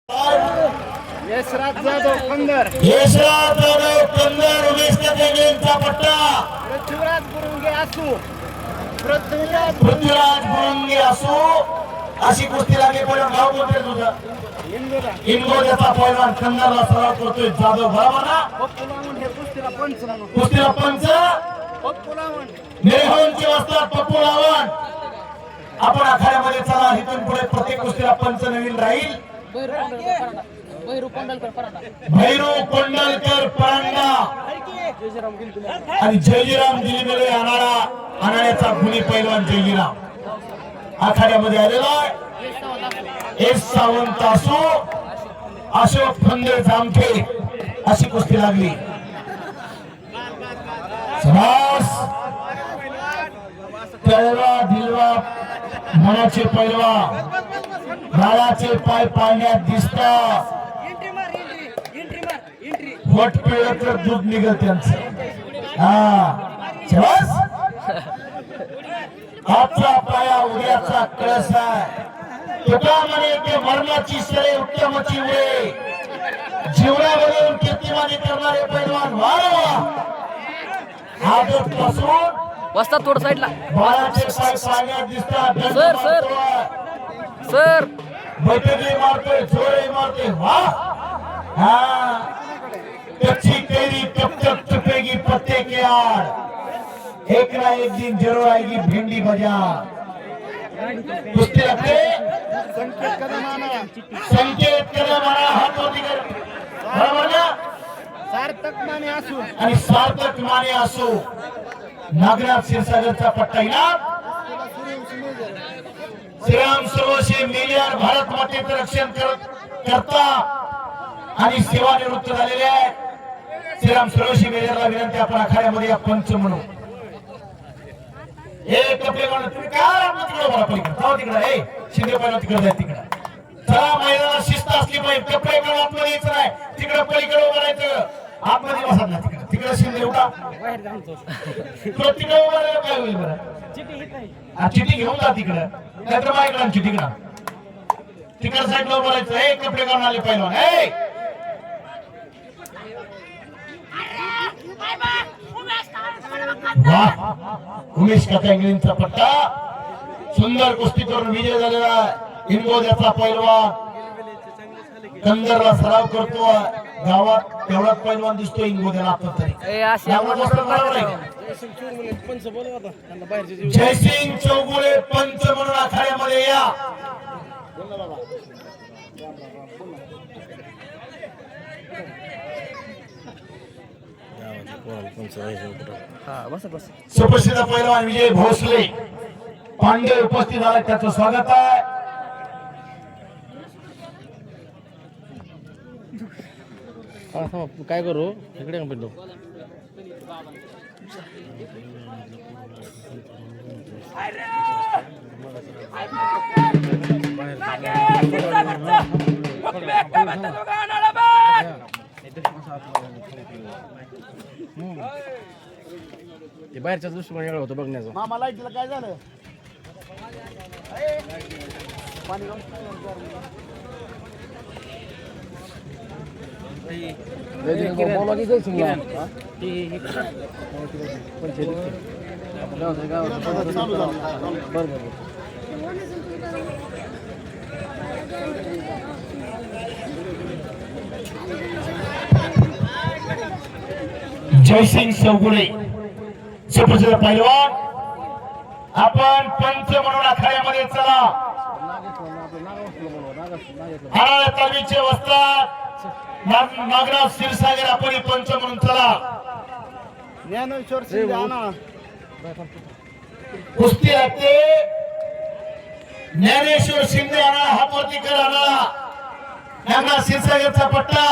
यशराज जाधव पंधर, यशराज जाधव पंधर, उमेश कदमेंचा पट्टा, पृथ्वीराज बुरुंगे असू, पृथ्वीराज बुरुंगे असू अशी कुस्ती लागली. पण गाव कोणते तुझं? इंगोल्याचा पैलवान कंधारला सराव करतोय जाधव, बरोबर ना? कुस्तीला पंच म्हणून कुस्तीला पंच पप्पू लावण, मेहरवंचे वस्तात पप्पू लावण. आपण आखाड्यामध्ये चला, इथून पुढे प्रत्येक कुस्तीला पंच नवीन राहील. भैरू कोंडलकर परांडा आणि जयजीराम दिलीमेले अनाड्याचा गुणी पैलवान जयजीराम आखाड्यामध्ये आलेला आहे. एस सावंत असो, अशोक खंदे जामखे अशी कुस्ती लागली. तळवा दिलवा मनाचे पैलवा, गाळाचे पाय पाळण्यात दिसतात. वट पिळत दूध निघत त्यांचं. आजचा पाया उद्याचा कळस आहे. तुका म्हणे की मरणाची सरे उत्तमची वेळ, जीवनावरून कीर्तिमानी करणारे पैलवान वारंवार आदत पासून वस्तात थोडं साईडला बाळाचे पाय पाळण्यात दिसतात. सर बैठकी मारतोय, जोडे मारतोय. कच्ची कैरी कब तक चुपेगी पत्ते के आड़, एक ना एक दिन जरूर आएगी भिंडी बाजार. कुस्ती लागते. संकेत कदम आणा, हात वरती कर, बरोबर ना? सार्थक माने असू आणि सार्थक माने असो. नागनाथ क्षीरसागरचा पट्टा इनाम. श्रीराम सर्वशी मेजर भारत मातेचं रक्षण करता आणि सेवानिवृत्त झालेले आहे श्रीराम सर्वशी मेजरला विनंती, आपण आखाड्यामध्ये या पंच म्हणून हे कपडे म्हणून तुम्ही काय राम तिकडे बघा, पलीकडे जाऊ तिकडे. हे शिंदे पाहिजे तिकडे जाय, तिकडे चला. मैदानाला शिस्त असली पाहिजे. कपडे करून आतमध्ये यायचं नाही, तिकडे पलीकडे उभं राहायचं. आतमध्ये बसत नाही, तिकडे तिकडे शिंदे उठा. तिकडे उभं राहिलं काय होईल बरं? चिठी घेऊन जा तिकडे, नाहीतर माझ्याकडे चिठी घ्या. तिकडे साईडला उभं राहायचं. हे कपडे काढून आले पहिलवान. उमेश कथांगींचा पट्टा सुंदर कुस्ती करून विजय झालेला आहे. इंगोल्याचा पैलवान कंदरला सराव करतो. गावात एवढाच पैलवान दिसतो इंगोल्याला आता तरी. जयसिंग चौगुले पंच म्हणून आखाड्यामध्ये या. सुप्रसिद्ध पैलवान विजय भोसले पांडे उपस्थित झाला, त्याचं स्वागत आहे. काय करू इकडे भेटलो. ते बाहेरच्या दृष्टीने वेगळं होतं बघण्याचं. मामा लाईटला काय झालं? जयसिंग चौगुले सुप्रसिद्ध पैलवान, आपण पंच म्हणून आखाड्यामध्ये चला. हराळ्या तालमीचे वस्तात नागनाथ क्षीरसागर, आपण पंच म्हणून चला. ज्ञानेश्वर शिंदे आणा. कुस्ती लागते. ज्ञानेश्वर शिंदे आणा, हातवरती कर आणा. नागनाथ क्षीरसागरचा पट्टा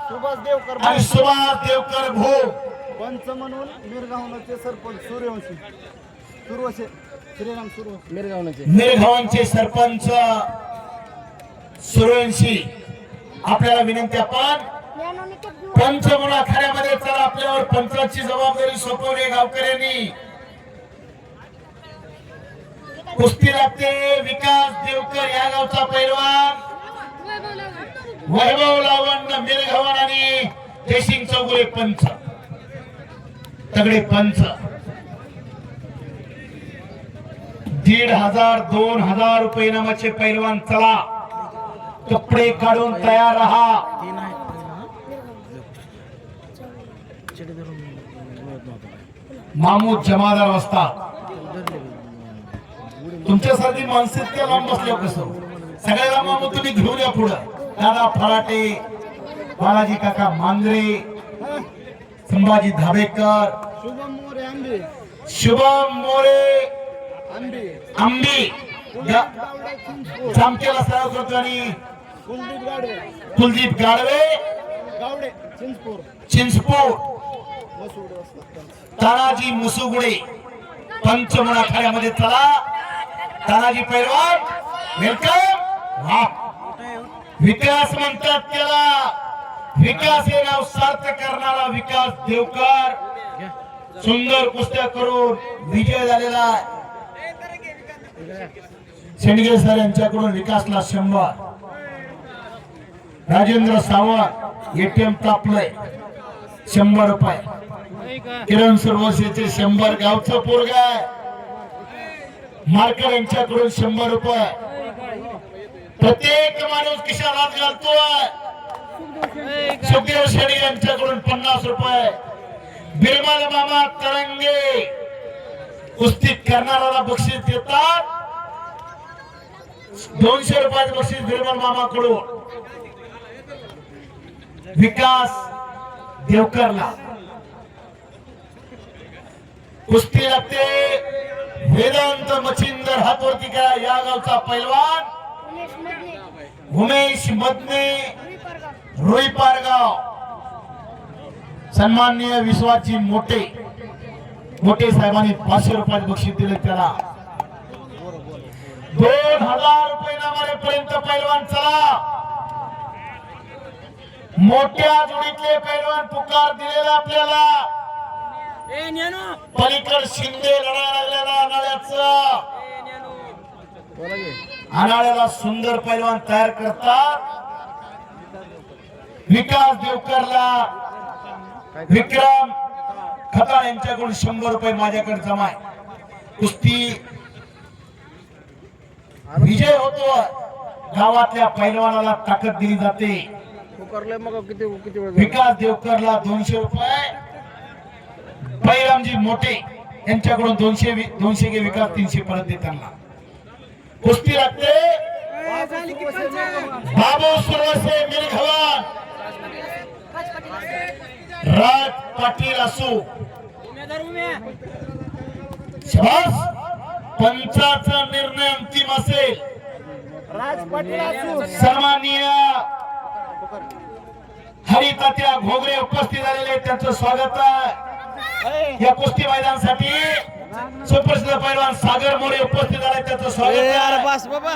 सुभाष देवकर आणि सुभाष देवकर भोग पंच म्हणून मिरगावचे सरपंच सूर्यवंशी श्रीराम सूर्यवंशी मिरगावांचे सरपंच सूर्यवंशी. आपल्याला विनंती, आपण पंच म्हणून आखाड्यामध्ये चला. आपल्यावर पंचाची जबाबदारी सोपवली गावकऱ्यांनी. कुस्ती लागते. विकास देवकर या गावचा पैलवान वैभव लावण मिरघवाण आणि जयसिंग चौगुले पंच तगडे पंच 1500 2000 रुपये इनामाचे पैलवान चला कपडे काढून तयार राहा मामूद जमादार वस्ता तुमच्यासाठी माणसं इतक्या लांब बसल्या कसं सगळ्याला मामूद तुम्ही घेऊन या पुढं दादा फराटे बालाजी काका मांजरे संभाजी धाबेकर शुभम मोरे आंबे शुभम मोरे आंबे आंबी जामखेडला सराव करतो आणि कुलदीप गाडवे कुलदीप गाडवे गावडे चिंचपूर चिंचपूर मसूड असतात तानाजी मुसुगुडे पंचमणा खाड्यामध्ये चला तानाजी पैलवान वेलकम हा विकास म्हणतात त्याला विकास हे नाव सार्थ करणारा विकास देवकर सुंदर कुस्त्या करून विजय झालेला शेंडगे सर यांच्याकडून विकासला 100 राजेंद्र सावंत एटीएम तापलंय 100 रुपये किरण सुरवसेचे 100 गावचं पोरगाय मार्कर यांच्याकडून 100 रुपये प्रत्येक माणूस खिशात घालतोय सुखदेव शेडी यांच्याकडून 50 रुपये बिरमल मामा तरंगे कुस्ती करणाऱ्याला बक्षीस देतात 200 रुपयाचे बक्षीस बिरमल मामाकडून विकास देवकरला कुस्ती लागते वेदांत मच्छिंदर हातवरती करा या गावचा पैलवान उमेश मदने रुई पारगाव सन्माननीय विश्वाची मोठे साहेबांनी 500 रुपयाचे बक्षीस दिले त्याला 2000 रुपये नामारेपर्यंत पैलवान चला मोठ्या जोडीतले पैलवान पुकार दिलेला आपल्याला पलीकड शिंदे लढायला लागलेला अनाळ्याचा अनाळ्याला सुंदर पैलवान तयार करतात विकास देवकरला विक्रम खताळ यांच्याकडून 100 रुपये माझ्याकडे जमा आहे कुस्ती विजय होतो गावातल्या पैलवानाला ताकद दिली जाते विकास देवकरला 200 रुपये बैरामजी मोठे यांच्याकडून 200 घे विकास 300 परत देताना कुस्ती लागते बाबू सुरवसे मिरघवान राज पाटील असू शाबास पंचाचा निर्णय अंतिम असेल राज पाटील असू सन्माननीय हरितात्या घोगरे उपस्थित झालेले त्यांचं स्वागत आहे या कुस्ती मैदानासाठी सुप्रसिद्ध पैलवान सागर मोरे उपस्थित झाले त्यांचं स्वागत आहे बस बाबा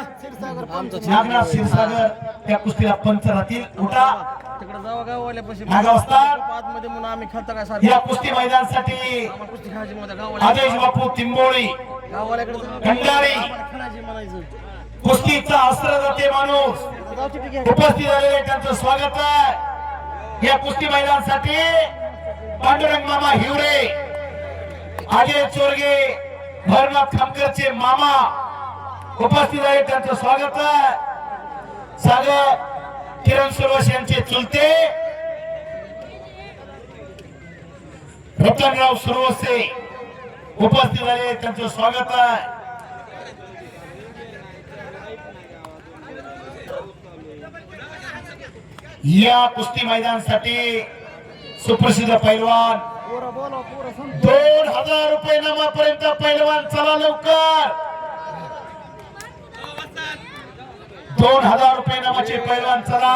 नागनाथ क्षीरसागर त्या कुस्तीला पंच राहतील उठा तिकडे जावा गावाल्यापाशी नागावस्थान म्हणून आम्ही खात काय सारखं या कुस्ती मैदानासाठी कुस्ती खायची मध्ये गावाला आदेश बापू तिंबोळी गावाल्याकडे खंडारी खायची म्हणायचं कुस्तीचा अस्त्र जाते माणूस उपस्थित झालेले त्यांचं स्वागत आहे या कुस्ती मैदानासाठी पांडुरंग मामा हिवरे अजय चोरगे भरनाथ खामकरचे मामा उपस्थित आहे त्यांचं स्वागत आहे सागर किरण सुरवस यांचे चुलते रतनराव सुरवसे उपस्थित झाले त्यांचं स्वागत आहे या कुस्ती मैदानासाठी सुप्रसिद्ध पैलवान 2000 रुपये नामापर्यंत पैलवान चला लवकर 2000 रुपये नामाचे पैलवान चला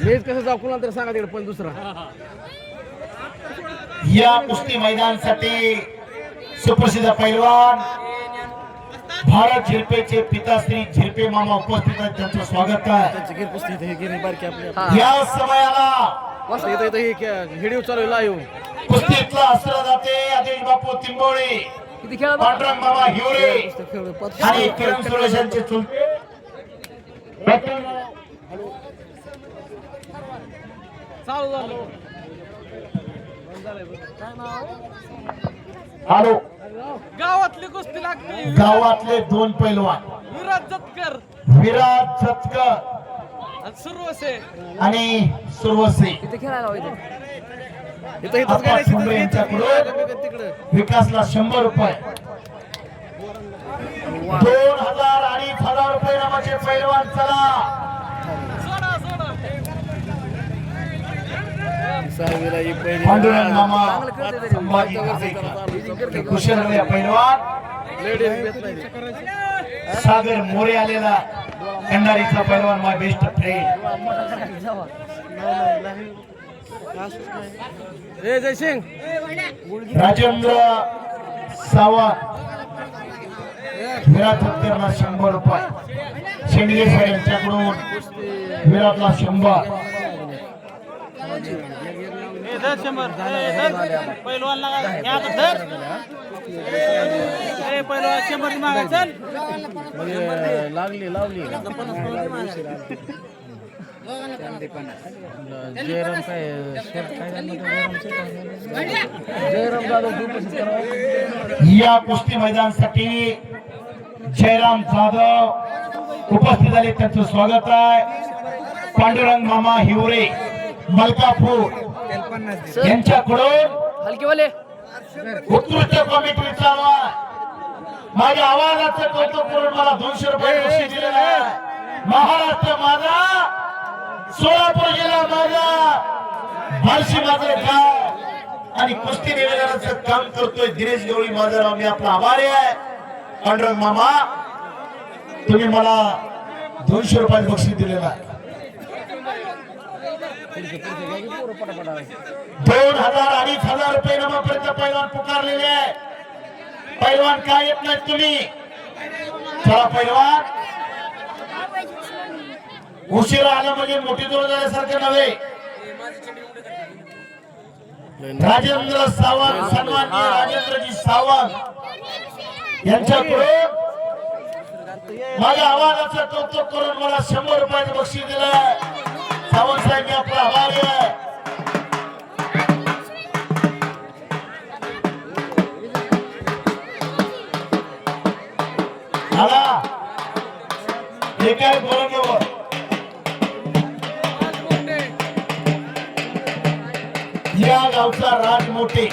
मेज कसं जाऊ कुणाला तर सांगा तिकडे पण दुसरा या कुस्ती मैदानासाठी सुप्रसिद्ध पैलवान भारत झिरपेचे पिताश्री झिरपे मामा उपस्थित आहेत त्यांचं स्वागत आहे गिर पुस्तक हे गिर बारकी आपली या समयाला मस्त इथं व्हिडिओ चालू लाईव्ह कुस्तीतला अस्त्र जाते आदेश बापू तिंबोळे किती खेळ पांडुरंग मामा हिवरे आणि किरण सुरेश यांचे चुलते हॅलो गावातली कुस्ती लागते. गावातले दोन पैलवान विराज जतकर विराज जतकर आणि सुरवसे आणि सुरवसे आप्पा ठोंबरे यांच्याकडून विकासला 100 रुपये 2000 आणि 1000 रुपये नामाचे पैलवान चला सोडा सोडा. पांडुरंग मामा संभाजी खासेकर कुशल पैलवान सागर मोरे आलेला खंडारीचा पैलवान माय बेस्ट फ्रेंड जयसिंग राजेंद्र सावंत विराट हत्यारला 100 रुपये शेंडगे सर यांच्याकडून विराटला 100 पैलवान पैलवान 100 मागा चल. लागली जयराम काय जयराम जाधव या कुस्ती मैदानासाठी जयराम जाधव उपस्थित झाले त्यांचं स्वागत आहे. पांडुरंग मामा हिवरे मलकापूर यांच्याकडून हलकेवाले उत्कृष्ट कॉमेंट्रीचा माझ्या आवाजाचं कौतुक करून मला 200 रुपये बक्षीस दिलेलं आहे. महाराष्ट्र माझा, सोलापूर जिल्हा माझा, बार्शी माझं गाव आणि कुस्ती निवेदनाचं काम करतोय दिनेश गवळी माझा. मी आपला आभारी आहे. पांडुरंग मामा तुम्ही मला 200 रुपये बक्षीस दिलेलं आहे. 2000 आणि 1000 रुपये नामापर्यंत पैलवान पुकारलेले आहे. पैलवान काय येत नाहीत तुम्ही चला पैलवान उशिरा आलं म्हणजे मोठी जोड झाल्यासारखं नव्हे. राजेंद्र सावंत सन्माननीय राजेंद्रजी सावंत यांच्याकडून माझ्या आवाजाचं कौतुक करून मला 100 रुपयाचं बक्षीस दिलं. सावंत साहेब आपला आभारी आहे. आला हे काय बरोबर या गावचा राज मोठे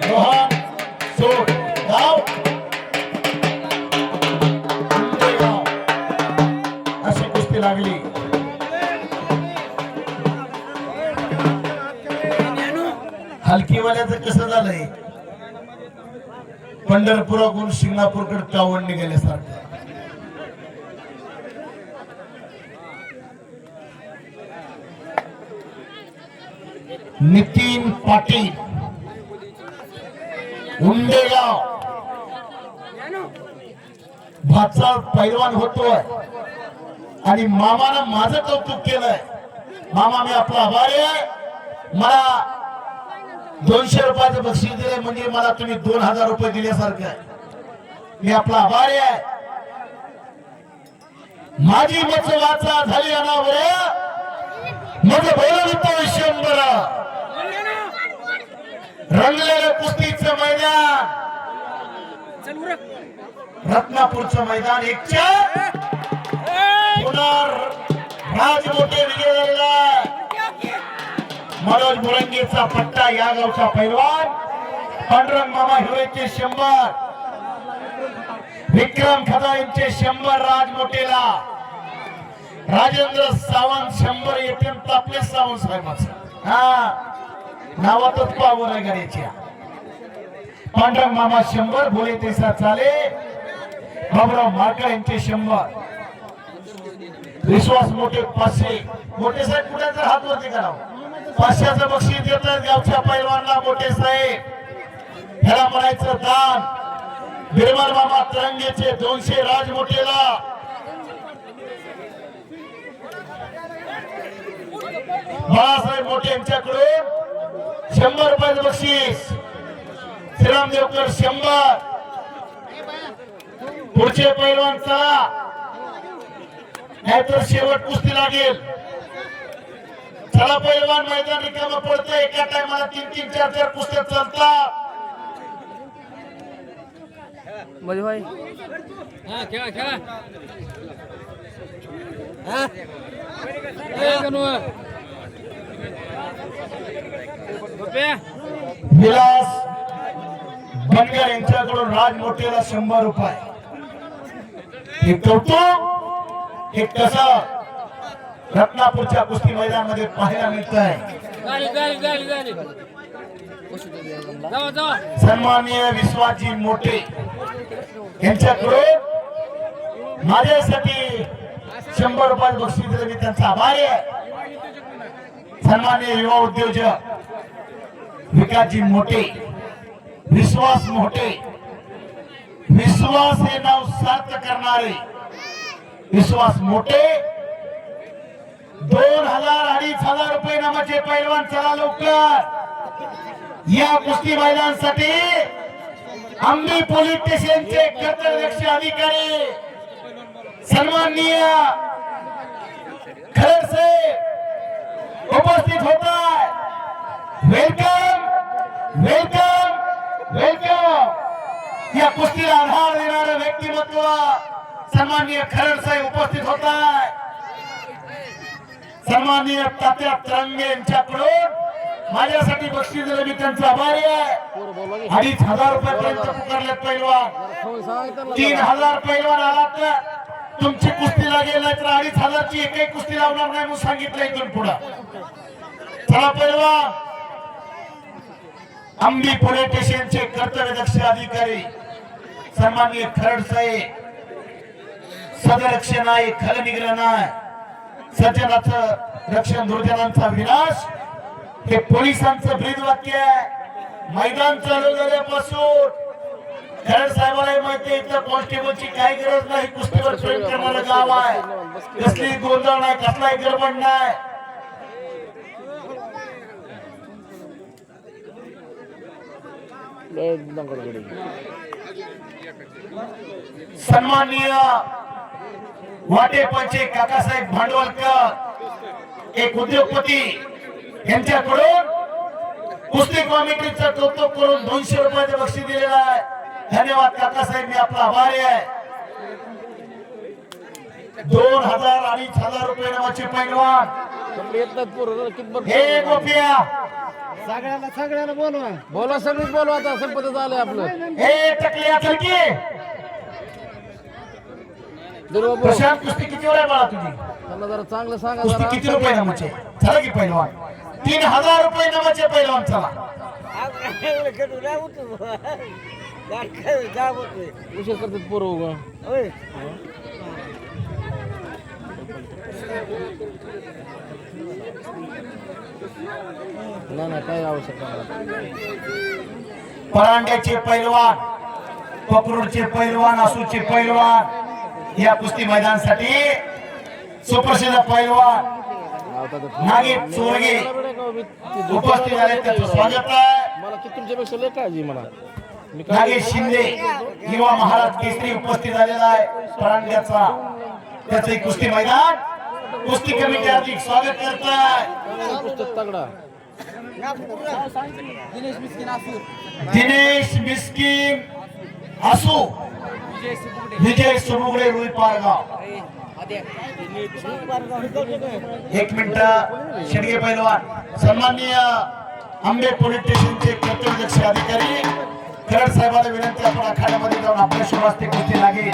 रोहन सोड गाव अशी कुस्ती लागली. हलकीवाल्याचं कसं झालंय पंढरपुराकडून शिंगणापूरकडे कावड निघाल्यासारखं. नितीन पाटील उंडेगाव भाचा पैलवान होतोय आणि मामानं माझं कौतुक केलंय. मामा मी आपला आभारी आहे. मला 200 रुपयाचं बक्षीस दिले म्हणजे मला तुम्ही 2000 रुपये दिल्यासारखं आहे. मी आपला आभारी आहे. माझी मच वाचा झाली अनावर मग बोलतो 100 रंगलेलं कुस्तीचं मैदान रत्नापूरचं मैदान एकच्या राज मोठे विजय झालेला. मनोज मुरंगेचा पट्टा या गावचा पैलवान पांडुरंग मामा हिवरेचे 100 विक्रम खदा यांचे 100 राज मोठेला राजेंद्र सावंत 100 एटीएम तापले सावंत साहेबांचं हा नावातच पावर आहे गाडीच्या. पांडुरंग मामा 100 भोले तेसा चाले बाबुराव मार्का यांचे 100 विश्वास मोठे 500 मोठे साहेब कुठे जर हात वरती करावं 500चं बक्षीस देतात गावच्या पैलवानला मोठे साहेब ह्याला म्हणायचं दान. बिरमल मामा तरंगेचे 200 राज मोठेला बाळासाहेब मोठे यांच्याकडून 100 रुपयाचं बक्षीस. श्रीराम देवकर 100 पुढचे पैलवान चला, नाहीतर शेवट कुस्ती लागेल. चला पैलवान, मैदान रिकामं पडतंय. एका टायमाला 3-3, 4-4 कुस्त्या चालतात. म्हणजे भाई हा खेळा खेळा विलास बनगर यांच्याकडून राज मोठेला 100 रुपये. हे कौतुक हे कसं रत्नापूरच्या कुस्ती मैदानामध्ये पाहायला मिळत आहे. सन्माननीय विश्वासजी मोठे यांच्याकडून माझ्यासाठी 100 रुपये बक्षीस दिले. मी त्यांचा आभारी आहे. सन्माननीय युवा उद्योजक विकासजी मोठे, विश्वास मोठे, विश्वास हे नाव सार्थ करणारे विश्वास मोठे. 2000-2500 रुपये नामाचे पैलवान. चला लवकर या कुस्ती मैदानासाठी आंबी पोलीस स्टेशनचे कर्तव्यदक्ष अधिकारी सन्माननीय खरडसे उपस्थित होत आहे. Welcome welcome welcome. या कुस्तीला आधार देणारं व्यक्तिमत्व सन्माननीय खरडसे उपस्थित होत आहे. सन्माननीय तात्या तरंगे यांच्याकडून माझ्यासाठी बक्षीस दिलं. मी त्यांचा आभारी आहे. 2500 रुपयापर्यंत पुकारले पैलवान. 3000 पैलवान आला तर तुमची कुस्ती लागेल, नाही तर 2500 ची एकही कुस्ती लावणार नाही म्हणून सांगितलं इथून पुढे. चला पैलवान, आंबी पोलीस स्टेशनचे कर्तव्यदक्ष अधिकारी सन्माननीय खरडसे, सदरक्षण नाही, खलनिग्रह नाही, सज्जनाचं रक्षण दुर्जनांचा विनाश हे पोलिसांचं ब्रीदवाक्य आहे. मैदान चालू झाल्यापासून खरड साहेबाला माहिती आहे इथं कॉन्स्टेबलची काही गरज नाही. कुस्तीवर प्रेम करणारं गाव आहे. कसली गोंधळ नाही, कसलाही गडबड नाही. सन्माननीय वाटेपंचे काकासाहेब भांडवलकर एक उद्योगपती यांच्याकडून कुस्ती कमिटीचं कौतुक करून 200 रुपयाचं बक्षीस दिलेलं आहे. धन्यवाद काकासाहेब, मी आपला आभारी आहे. 2000-2500 रुपये नावाचे पैलवान. हे गोपिया सगळ्यांना बोलवा. बोलवा, सगळीच बोलवा. आता संपत झालंय आपलं. हे टकल्या चलकी प्रशांत, कुस्ती किती वेळा बाळा तुझी? त्यांना जरा चांगलं सांगा. कुस्ती जरा किती रुपये नामाचे? चला की पैलवान. 3000 रुपये नामाचे पैलवान. चला विषय करतात पोरं उगा. नाही काय आवश्यकता नाही. परांड्याचे पैलवान, पकरूडचे पैलवान, आसूचे पैलवान या कुस्ती मैदानासाठी सुप्रसिद्ध पैलवान नागेश चोरगे उपस्थित झाले. त्याचं स्वागत आहे. मला की तुमच्यापेक्षा लय काळजी मला. नागेश शिंदे युवा महाराज केसरी उपस्थित झालेला आहे परांड्याचा. त्याचे कुस्ती मैदान कुस्ती कमिटी हार्दिक स्वागत करत आहे. तगडा दिनेश मिस्किन आसू, विजय सुमुगडे रुई पारगाव. 1 मिनिट शेडगे पैलवान. सन्माननीय आंबे पोलीस स्टेशनचे कर्तव्यदक्ष अधिकारी खरड साहेबांना विनंती, आपण आखाड्यामध्ये जाऊन आपल्या शुभास्ते कुस्ती लागेल.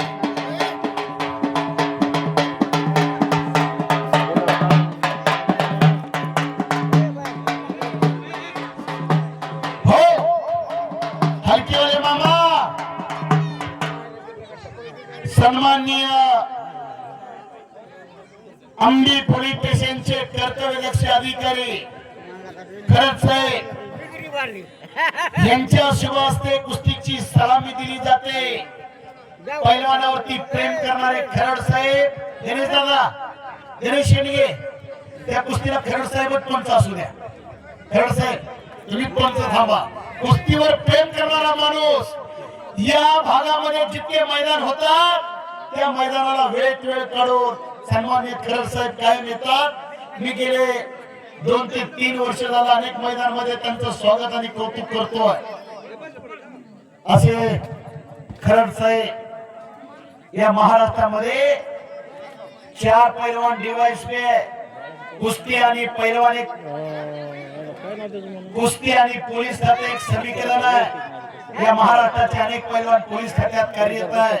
हो हलकीवाले मामा. सन्माननीय आंबी पोलीस स्टेशनचे कर्तव्यदक्ष अधिकारी खरड साहेब यांच्या शुभ हस्ते कुस्तीची सलामी दिली जाते. पैलवानावरती प्रेम करणारे खरड साहेब, गणेश दादा, गणेश शेंडगे, त्या कुस्तीला खरड साहेबच पंच असू द्या. खरड साहेब तुम्ही पंच थांबा. कुस्तीवर प्रेम करणारा माणूस या भागामध्ये जितके मैदान होतात त्या मैदानाला वेळेत वेळ काढून सन्मानित खरड साहेब कायम येतात. मी गेले 2 ते 3 वर्ष झालं अनेक मैदानामध्ये त्यांचं स्वागत आणि कौतुक करतोय. असे खरड साहेब या महाराष्ट्रामध्ये 4 पैलवान डिवाइस पे कुस्ती आणि पैलवान एक कुस्ती आणि पोलीस खाते एक समीकरण आहे. या महाराष्ट्राचे अनेक पैलवान पोलीस खात्यात कार्यरत आहे.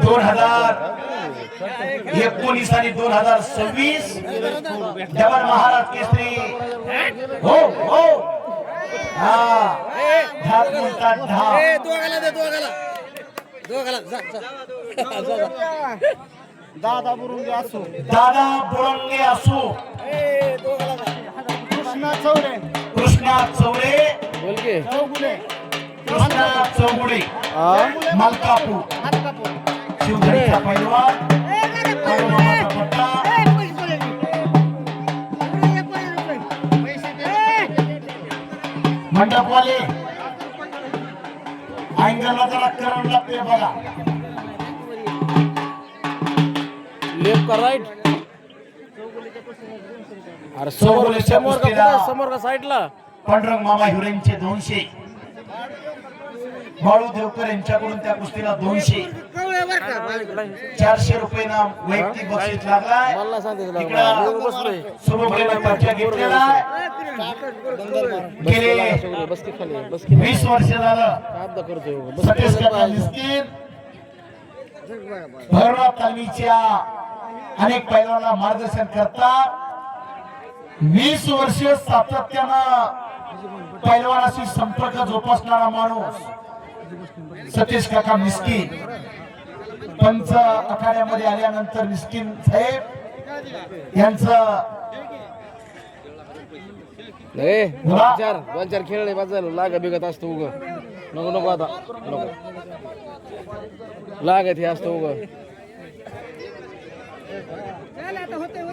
2019 आणि 2026 डबल महाराज केसरी हो हो हा धाक म्हणतात धाक. दादा बुरुंगे असो दादा बुरंगे असू कृष्णा चौरे कृष्णा चौरे बोल की चौगुले कृष्णा चौगुडे मलकापूर शिवधरीचा पैलवान पैलवानाचा पट्टा मंडपवाले अँगलला जरा करंट लागते बघा. लेफ्ट का राईट अरे चौगुलेच्या समोर का कुस्तीला पुढे, समोर का साईडला पांडुरंग मामा हिरेंचे 200 बाळू देवकर यांच्याकडून त्या कुस्तीला 200 400 रुपये वैयक्तिक बक्षीस लागलाय. मला सांगते तुला इकडं बसलोय शुभमला पर्चा घेतलेला आहे. गेले बस की खाली बस की 20 वर्ष झालं काय करतोय सतीश काका मिस्किन भैरवनाथ तालमीच्या अनेक पैलवानांना मार्गदर्शन करतात. 20 वर्ष सातत्यानं पैलवानाशी संपर्क जोपासणारा माणूस सतीश काका मिस्किन. पंच आखाड्यामध्ये आल्यानंतर मिस्किन साहेब यांचं नाही दोन चार खेळले बाजायला लागा बिगत असतो उग नको नको आता नको लागत हे असतो उग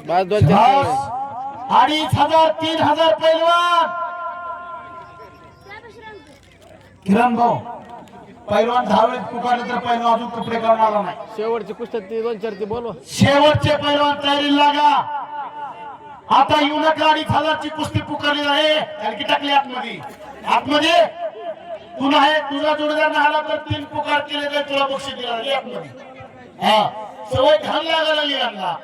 बस 2-4 2,500 3,000 पैलवान किरण भाऊ पैलवान 10 वेळेस पुकारले तर पैलवान अजून कपडे काढून आला नाही. शेवटची कुस्ती ती 2-4 ती बोलवा शेवटचे पैलवान तयारीला लागा. आता येऊ नका. 2,500 ची कुस्ती पुकारली आहे. हलकी टाकली आतमध्ये तू नाही तुझा जोडीदार नाही आला तर 3 पुकार केले तर तुला बक्षीस दिला जाईल आतमध्ये. हा सवय घाण लागायला लिहायला.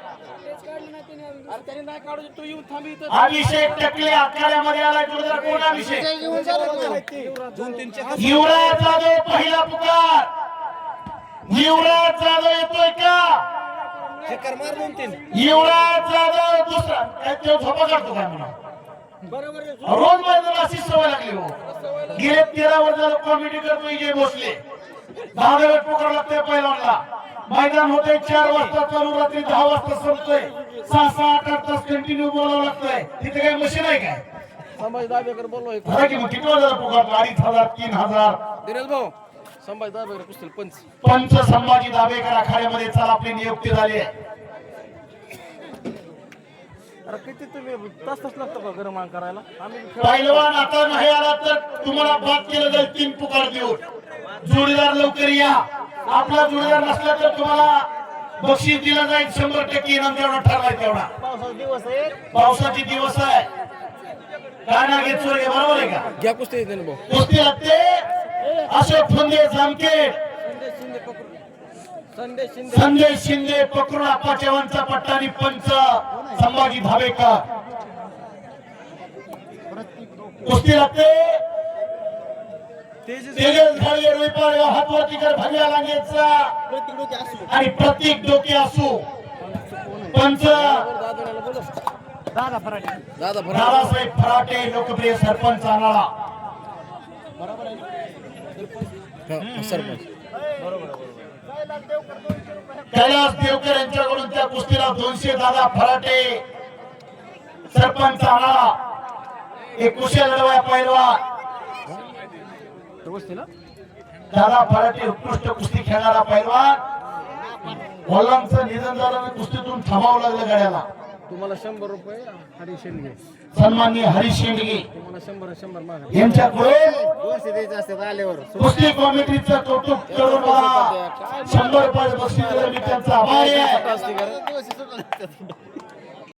अभिषेक टकले आखाड्यामध्ये आला. जोडीदार कोण अभिषेक युवराज जाधव पहिला पुकार. युवराज जाधव येतोय का? युवराज जाधव दुसरा काय तो झोपा काढतो काय म्हणा रोज मैदान अशी सवय लागली हो. गेले 13 वर्ष झालं कॉमेडी करतो विजय भोसले. 10 वेळ पुकार लागतोय पहिल्यांदा. मैदान होते 4 वाजता चालू रात्री 10 वाजता संपतोय. 6-8 तास कंटिन्यू बोलावं लागतंय. तिथे काही मशीन आहे काय? संभाजी दाबेकर बोलवा खरं की मग किती वाजता पुकारतो? 2,500 3,000 दिनेश भाऊ संभाजी दाबेकर कुस्ती पंच पंच संभाजी दाबेकर आखाड्यामध्ये चाल आपली नियुक्ती झाली आहे. अरे किती तुम्ही तास लागतो का गरम करायला आम्ही पहिलवान आता नाही आला तर तुम्हाला बाद केलं जाईल 3 पुकार देऊन. जोडीदार लवकर या. आपला जोडीदार नसला तर तुम्हाला बक्षीस दिलं जाईल 100% इनाम जेवढा ठरलाय तेवढा. पावसाचे दिवस आहे. गाणं घेत चोरे बरोबर आहे का? घ्या कुस्ती दिनेश भाऊ कुस्ती लागते. अशोक फुंदे जामखेड संजय शिंदे पकडून आप्पा चव्हाणचा पट्टा आणि पंच संभाजी धाबेकर. कुस्ती लागते. तेजस घाळे रुईपाळ हातवरती कर भगव्या लांगेचा आणि प्रतीक डोके असू. पंच दादासाहेब फराटे लोकप्रिय सरपंच आणाला. सरपंच कैलास देवकर यांच्याकडून त्या कुस्तीला 200 दादा फराटे सरपंच आणाला. एक कुशल लढवाया पैलवान दादा फराटे उत्कृष्ट कुस्ती खेळणारा पैलवान. वडिलांचं निधन झालं कुस्तीतून थांबावं लागलं गाड्याला. तुम्हाला 100 रुपये हरी शेंडगे सन्माननीय हरीश शेंडगे तुम्हाला 100 मागा यांच्याकडून 200 द्यायचे असतात आल्यावर कुस्ती कमिटीचं कौतुक करून मला 100 रुपये बक्षीस दिलं. मी त्यांचा आभारी आहे. असते का रे?